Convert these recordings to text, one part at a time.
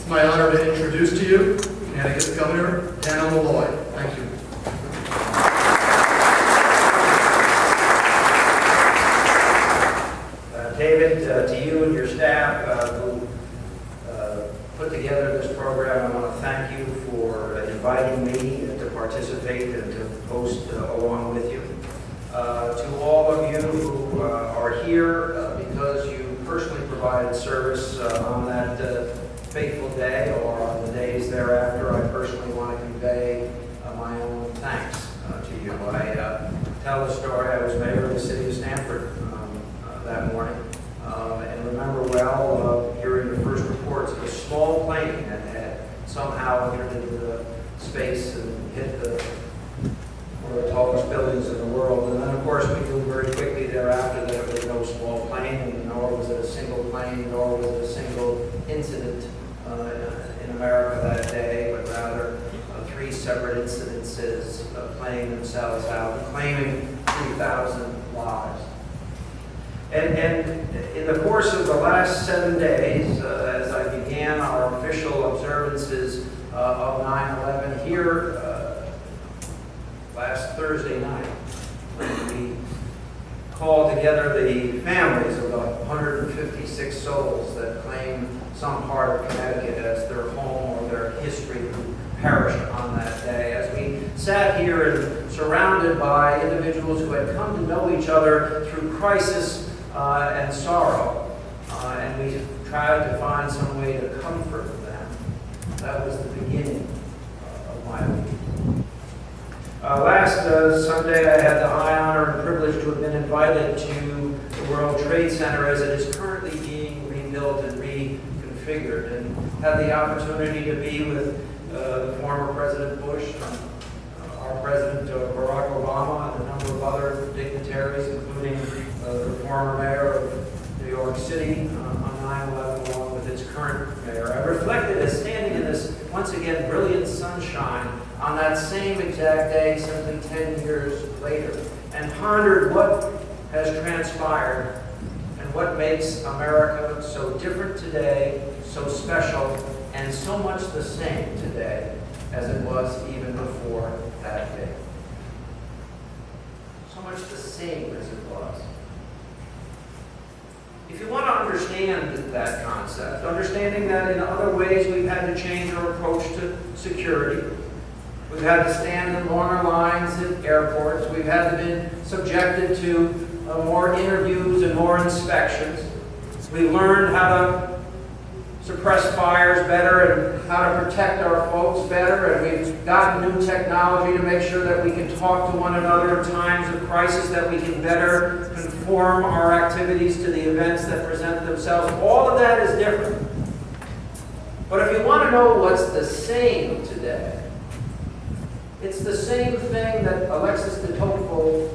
It's my honor to introduce to you Connecticut's Governor, Dan Malloy. Thank you. David, to you and your staff who put together this program, I want to thank you for inviting me to participate and to host along with you. To all of you who are here because you personally provided service on that fateful day or on the days thereafter, I personally want to convey my own thanks to you. I tell the story. I was mayor of the city of Stamford that morning, and remember well hearing the first reports of a small plane that had somehow entered into the space and hit one of the tallest buildings in the world. And then, of course, we knew very quickly thereafter that it was no small plane, and nor was it a single plane, nor was it a single incident in America that day, but rather three separate incidences playing themselves out, claiming 3,000 lives. And in the course of the last 7 days, as I began our official observances of 9/11 here last Thursday night, when we called together the families of the 156 souls that claim some part of Connecticut as their home or their history who perished on that day. As we sat here and surrounded by individuals who had come to know each other through crisis and sorrow, and we tried to find some way to comfort them. That was the beginning of my week. Last Sunday, I had the high honor and privilege to have been invited to the World Trade Center as it is currently being rebuilt and reconfigured, and had the opportunity to be with the former President Bush, our President Barack Obama, and a number of other dignitaries, including the former mayor of New York City on 9/11, along with its current mayor. I reflected as standing in this, once again, brilliant sunshine on that same exact day, simply 10 years later, and pondered what has transpired and what makes America so different today, so special, and so much the same today as it was even before that day. So much the same as it was. If you want to understand that concept, understanding that in other ways we've had to change our approach to security, we've had to stand in longer lines at airports, we've had to be subjected to more interviews and more inspections, we've learned how to suppress fires better and how to protect our folks better, and we've gotten new technology to make sure that we can talk to one another in times of crisis, that we can better conform our activities to the events that present themselves. All of that is different. But if you want to know what's the same today, it's the same thing that Alexis de Tocqueville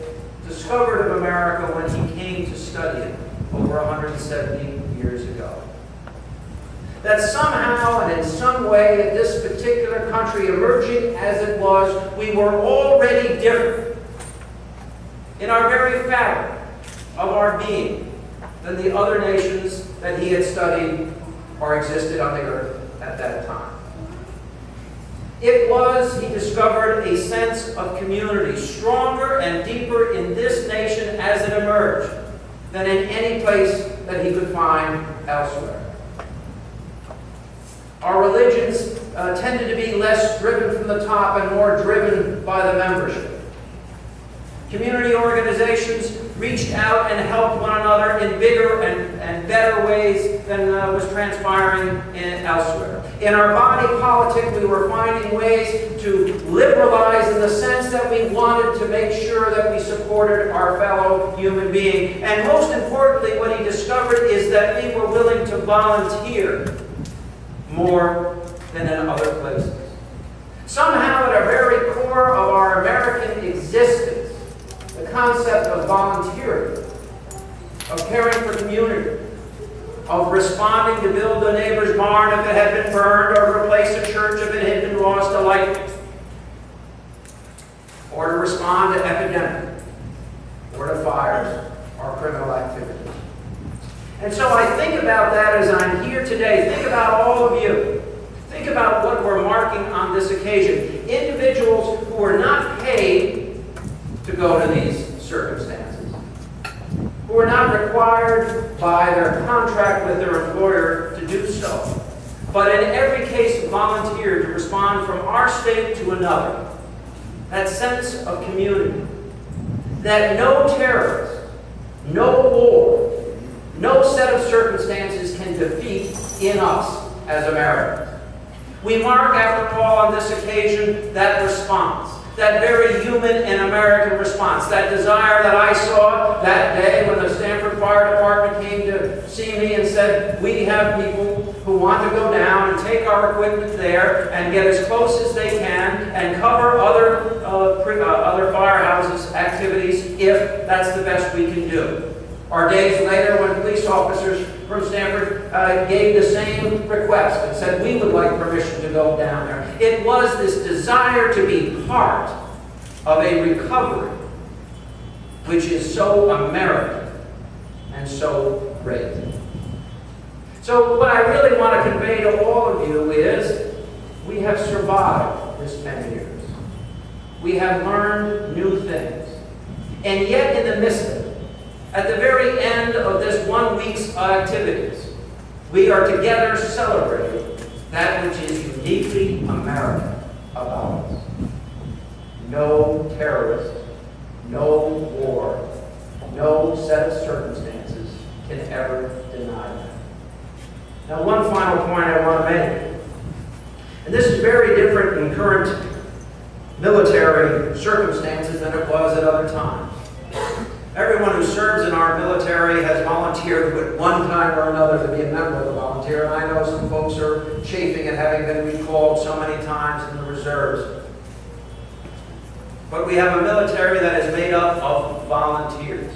discovered of America when he came to study it over 170 years ago. That somehow and in some way, in this particular country, emerging as it was, we were already different in our very fabric of our being than the other nations that he had studied or existed on the earth at that time. It was, he discovered, a sense of community, stronger and deeper in this nation as it emerged than in any place that he could find elsewhere. Our religions tended to be less driven from the top and more driven by the membership. Community organizations reached out and helped one another in bigger and better ways than was transpiring elsewhere. In our body politic, we were finding ways to liberalize in the sense that we wanted to make sure that we supported our fellow human being. And most importantly, what he discovered is that we were willing to volunteer more than in other places. Somehow, at our very core of our American existence, the concept of volunteering, of caring for community, of responding to build a neighbor's barn if it had been burned, or replace a church if it had been lost to lightning, or to respond to epidemic, or to fires, or criminal activity. And so I think about that as I'm here today. Think about all of you think about what we're marking on this occasion. Individuals who were not paid to go to these circumstances, who were not required by their contract with their employer to do so, but in every case volunteered to respond from our state to another. That sense of community, that no terrorist, no war, no set of circumstances can defeat in us as Americans. We mark, after all, on this occasion, that response, that very human and American response, that desire that I saw that day when the Stanford Fire Department came to see me and said, we have people who want to go down and take our equipment there and get as close as they can and cover other firehouses activities if that's the best we can do. Or days later when police officers from Stanford gave the same request and said we would like permission to go down there. It was this desire to be part of a recovery which is so American and so great. So what I really want to convey to all of you is we have survived this 10 years. We have learned new things. And yet in the midst of it, at the very end of this 1 week's activities, we are together celebrating that which is uniquely American about us. No terrorist, no war, no set of circumstances can ever deny that. Now, one final point I want to make, and this is very different in current military circumstances than it was at other times. Everyone who serves in our military has volunteered at one time or another to be a member of the volunteer, and I know some folks are chafing at having been recalled so many times in the reserves. But we have a military that is made up of volunteers.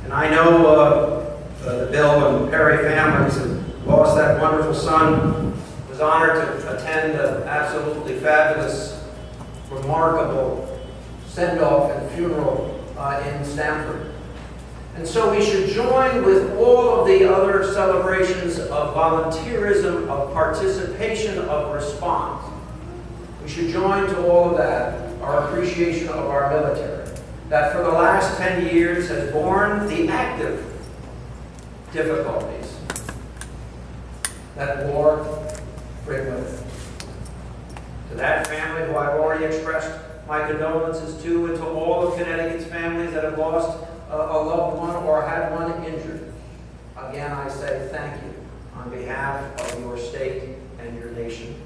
And I know the Bill and Perry families have lost that wonderful son. Was honored to attend an absolutely fabulous, remarkable send-off and funeral in Stanford. And so we should join with all of the other celebrations of volunteerism, of participation, of response. We should join to all of that our appreciation of our military, that for the last 10 years has borne the active difficulties that war bring with it. To that family who I've already expressed my condolences to, and to all of Connecticut's families that have lost a loved one or had one injured. Again, I say thank you on behalf of your state and your nation.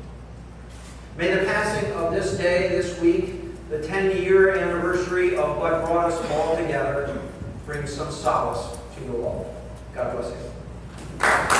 May the passing of this day, this week, the 10-year anniversary of what brought us all together, bring some solace to you all. God bless you.